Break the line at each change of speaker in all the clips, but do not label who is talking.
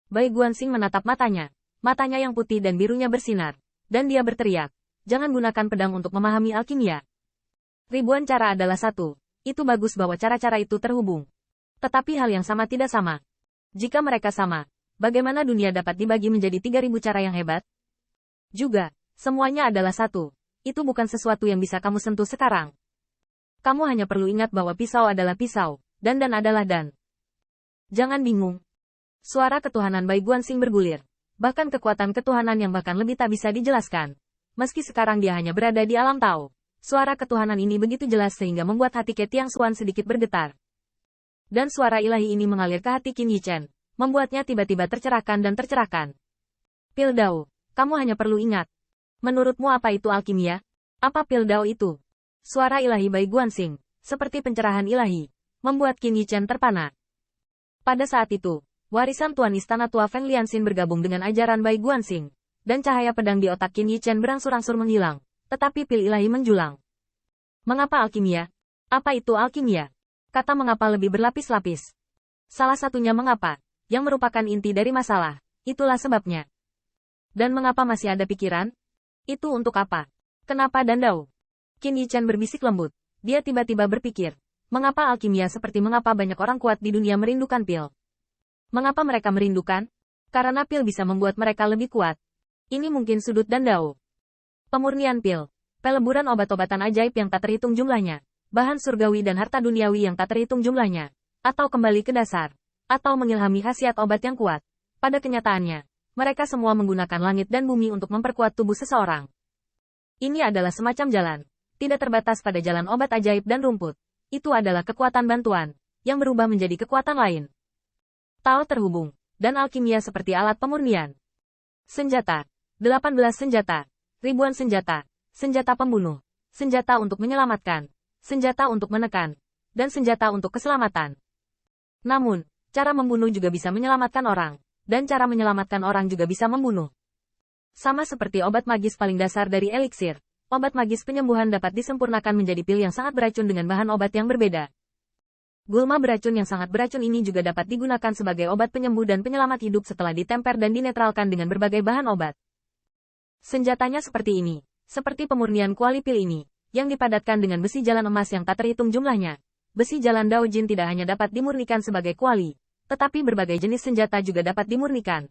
Bai Guanxing menatap matanya. Matanya yang putih dan birunya bersinar. Dan dia berteriak, jangan gunakan pedang untuk memahami alkimia. Ribuan cara adalah satu. Itu bagus bahwa cara-cara itu terhubung. Tetapi hal yang sama tidak sama. Jika mereka sama, bagaimana dunia dapat dibagi menjadi 3000 cara yang hebat? Juga, semuanya adalah satu. Itu bukan sesuatu yang bisa kamu sentuh sekarang. Kamu hanya perlu ingat bahwa pisau adalah pisau, dan adalah dan. Jangan bingung. Suara ketuhanan Bai Guanxing bergulir. Bahkan kekuatan ketuhanan yang bahkan lebih tak bisa dijelaskan. Meski sekarang dia hanya berada di alam Tao. Suara ketuhanan ini begitu jelas sehingga membuat hati Ke Tiang Xuan sedikit bergetar. Dan suara ilahi ini mengalir ke hati Qin Yichen, membuatnya tiba-tiba tercerahkan dan tercerahkan. Pil Dao, kamu hanya perlu ingat. Menurutmu apa itu alkimia? Apa Pil Dao itu? Suara ilahi Bai Guanxing, seperti pencerahan ilahi, membuat Qin Yichen terpana. Pada saat itu, warisan Tuan Istana Tua Feng Lianxin bergabung dengan ajaran Bai Guanxing, dan cahaya pedang di otak Qin Yichen berangsur-angsur menghilang, tetapi pil ilahi menjulang. Mengapa alkimia? Apa itu alkimia? Kata mengapa lebih berlapis-lapis. Salah satunya mengapa, yang merupakan inti dari masalah, itulah sebabnya. Dan mengapa masih ada pikiran? Itu untuk apa? Kenapa dan Dao? Qin Yichen berbisik lembut. Dia tiba-tiba berpikir, mengapa alkimia seperti mengapa banyak orang kuat di dunia merindukan pil? Mengapa mereka merindukan? Karena pil bisa membuat mereka lebih kuat. Ini mungkin sudut dan Dao. Pemurnian pil, peleburan obat-obatan ajaib yang tak terhitung jumlahnya, bahan surgawi dan harta duniawi yang tak terhitung jumlahnya, atau kembali ke dasar, atau mengilhami khasiat obat yang kuat. Pada kenyataannya, mereka semua menggunakan langit dan bumi untuk memperkuat tubuh seseorang. Ini adalah semacam jalan, tidak terbatas pada jalan obat ajaib dan rumput. Itu adalah kekuatan bantuan, yang berubah menjadi kekuatan lain. Tao terhubung, dan alkimia seperti alat pemurnian. Senjata, 18 senjata, ribuan senjata, senjata pembunuh, senjata untuk menyelamatkan, senjata untuk menekan, dan senjata untuk keselamatan. Namun, cara membunuh juga bisa menyelamatkan orang, dan cara menyelamatkan orang juga bisa membunuh. Sama seperti obat magis paling dasar dari eliksir, obat magis penyembuhan dapat disempurnakan menjadi pil yang sangat beracun dengan bahan obat yang berbeda. Gulma beracun yang sangat beracun ini juga dapat digunakan sebagai obat penyembuh dan penyelamat hidup setelah ditemper dan dinetralkan dengan berbagai bahan obat. Senjatanya seperti ini, seperti pemurnian kuali pil ini, yang dipadatkan dengan besi jalan emas yang tak terhitung jumlahnya. Besi jalan Dao Jin tidak hanya dapat dimurnikan sebagai kuali, tetapi berbagai jenis senjata juga dapat dimurnikan.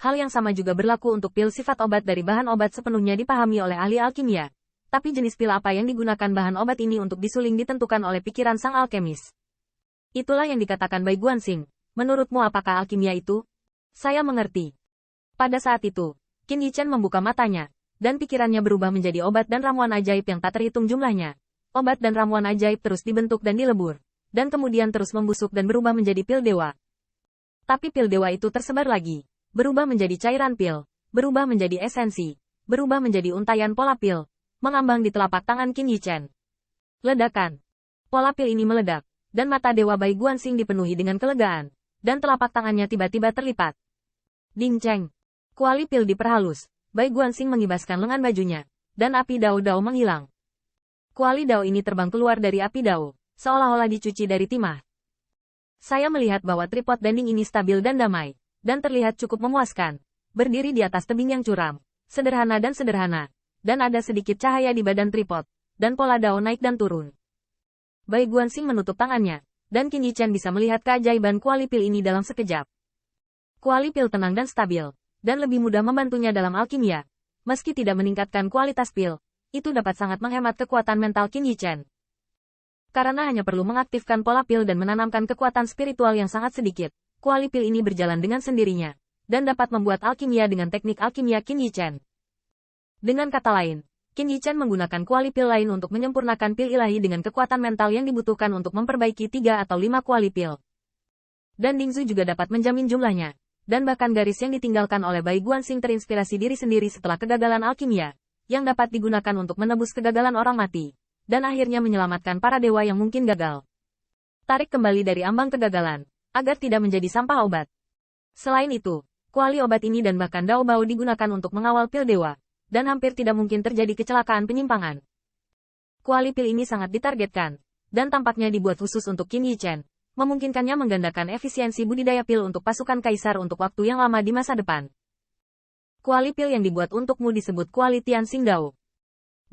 Hal yang sama juga berlaku untuk pil sifat obat dari bahan obat sepenuhnya dipahami oleh ahli alkimia. Tapi jenis pil apa yang digunakan bahan obat ini untuk disuling ditentukan oleh pikiran sang alkemis. Itulah yang dikatakan Bai Guanxing. Menurutmu apakah alkimia itu? Saya mengerti. Pada saat itu, Qin Yichen membuka matanya, dan pikirannya berubah menjadi obat dan ramuan ajaib yang tak terhitung jumlahnya. Obat dan ramuan ajaib terus dibentuk dan dilebur, dan kemudian terus membusuk dan berubah menjadi pil dewa. Tapi pil dewa itu tersebar lagi, berubah menjadi cairan pil, berubah menjadi esensi, berubah menjadi untayan pola pil, mengambang di telapak tangan Qin Yichen. Ledakan. Pola pil ini meledak, dan mata dewa Bai Guanxing dipenuhi dengan kelegaan, dan telapak tangannya tiba-tiba terlipat. Ding Cheng. Kuali pil diperhalus, Bai Guanxing mengibaskan lengan bajunya, dan api Dao menghilang. Kuali Dao ini terbang keluar dari api Dao, seolah-olah dicuci dari timah. Saya melihat bahwa tripod dinding ini stabil dan damai, dan terlihat cukup memuaskan. Berdiri di atas tebing yang curam, sederhana, dan ada sedikit cahaya di badan tripod, dan pola Dao naik dan turun. Bai Guanxing menutup tangannya, dan Qin Yichen bisa melihat keajaiban kuali pil ini dalam sekejap. Kuali pil tenang dan stabil, dan lebih mudah membantunya dalam alkimia. Meski tidak meningkatkan kualitas pil, itu dapat sangat menghemat kekuatan mental Qin Yichen. Karena hanya perlu mengaktifkan pola pil dan menanamkan kekuatan spiritual yang sangat sedikit, kuali pil ini berjalan dengan sendirinya, dan dapat membuat alkimia dengan teknik alkimia Qin Yichen. Dengan kata lain, Qin Yichen menggunakan kuali pil lain untuk menyempurnakan pil ilahi dengan kekuatan mental yang dibutuhkan untuk memperbaiki 3 atau 5 kuali pil. Dan Dingzu juga dapat menjamin jumlahnya. Dan bahkan garis yang ditinggalkan oleh Bai Guanxing terinspirasi diri sendiri setelah kegagalan alkimia, yang dapat digunakan untuk menebus kegagalan orang mati, dan akhirnya menyelamatkan para dewa yang mungkin gagal. Tarik kembali dari ambang kegagalan, agar tidak menjadi sampah obat. Selain itu, kuali obat ini dan bahkan Dao Bao digunakan untuk mengawal pil dewa, dan hampir tidak mungkin terjadi kecelakaan penyimpangan. Kuali pil ini sangat ditargetkan, dan tampaknya dibuat khusus untuk Qin Yichen, memungkinkannya menggandakan efisiensi budidaya pil untuk pasukan kaisar untuk waktu yang lama di masa depan. Kuali pil yang dibuat untukmu disebut kuali Tianxing Dao.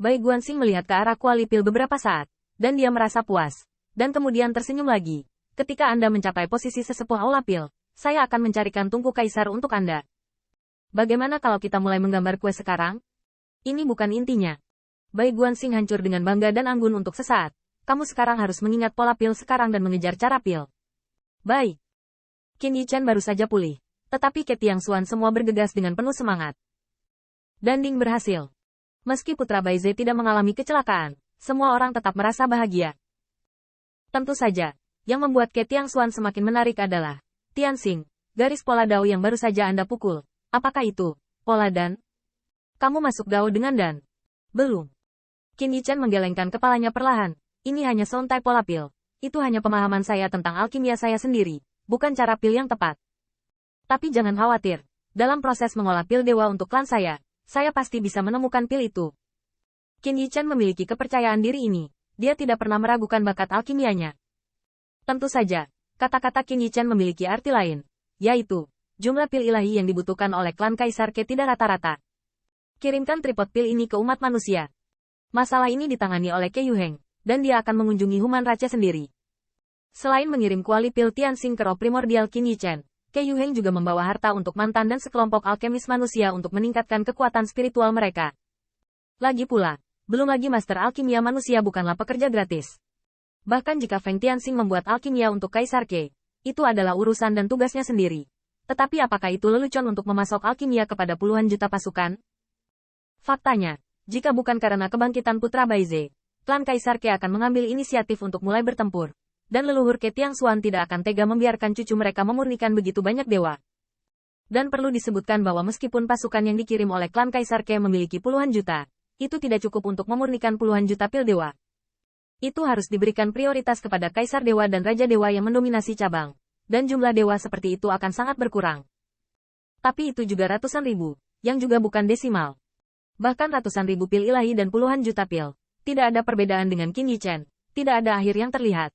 Bai Guanxing melihat ke arah kuali pil beberapa saat, dan dia merasa puas, dan kemudian tersenyum lagi. Ketika Anda mencapai posisi sesepuh aula pil, saya akan mencarikan tungku kaisar untuk Anda. Bagaimana kalau kita mulai menggambar kue sekarang? Ini bukan intinya. Bai Guanxing hancur dengan bangga dan anggun untuk sesaat. Kamu sekarang harus mengingat pola pil sekarang dan mengejar cara pil. Bai. Qin Yichen baru saja pulih, tetapi Ke Tiangxuan semua bergegas dengan penuh semangat. Danding berhasil. Meski putra Baize tidak mengalami kecelakaan, semua orang tetap merasa bahagia. Tentu saja, yang membuat Ke Tiangxuan semakin menarik adalah Tianxing, garis pola Dao yang baru saja Anda pukul. Apakah itu pola Dan? Kamu masuk Dao dengan Dan? Belum. Qin Yichen menggelengkan kepalanya perlahan. Ini hanya sontai pola pil. Itu hanya pemahaman saya tentang alkimia saya sendiri, bukan cara pil yang tepat. Tapi jangan khawatir, dalam proses mengolah pil dewa untuk klan saya pasti bisa menemukan pil itu. Qin Yichen memiliki kepercayaan diri ini. Dia tidak pernah meragukan bakat alkimianya. Tentu saja, kata-kata Qin Yichen memiliki arti lain, yaitu, jumlah pil ilahi yang dibutuhkan oleh klan Kaisar Ke tidak rata-rata. Kirimkan tripod pil ini ke umat manusia. Masalah ini ditangani oleh Ke Yuheng, dan dia akan mengunjungi Human Raja sendiri. Selain mengirim kuali pil Tianxing ke roh primordial Qin Yichen, Ke Yuheng juga membawa harta untuk mantan dan sekelompok alkemis manusia untuk meningkatkan kekuatan spiritual mereka. Lagi pula, belum lagi master alkimia manusia bukanlah pekerja gratis. Bahkan jika Feng Tianxing membuat alkimia untuk Kaisar Ke, itu adalah urusan dan tugasnya sendiri. Tetapi apakah itu lelucon untuk memasok alkimia kepada puluhan juta pasukan? Faktanya, jika bukan karena kebangkitan putra Baize, klan Kaisar Ke akan mengambil inisiatif untuk mulai bertempur, dan leluhur Ke Tiangxuan tidak akan tega membiarkan cucu mereka memurnikan begitu banyak dewa. Dan perlu disebutkan bahwa meskipun pasukan yang dikirim oleh klan Kaisar Ke memiliki puluhan juta, itu tidak cukup untuk memurnikan puluhan juta pil dewa. Itu harus diberikan prioritas kepada Kaisar Dewa dan Raja Dewa yang mendominasi cabang, dan jumlah dewa seperti itu akan sangat berkurang. Tapi itu juga ratusan ribu, yang juga bukan desimal. Bahkan ratusan ribu pil ilahi dan puluhan juta pil. Tidak ada perbedaan dengan Qin Yichen, tidak ada akhir yang terlihat.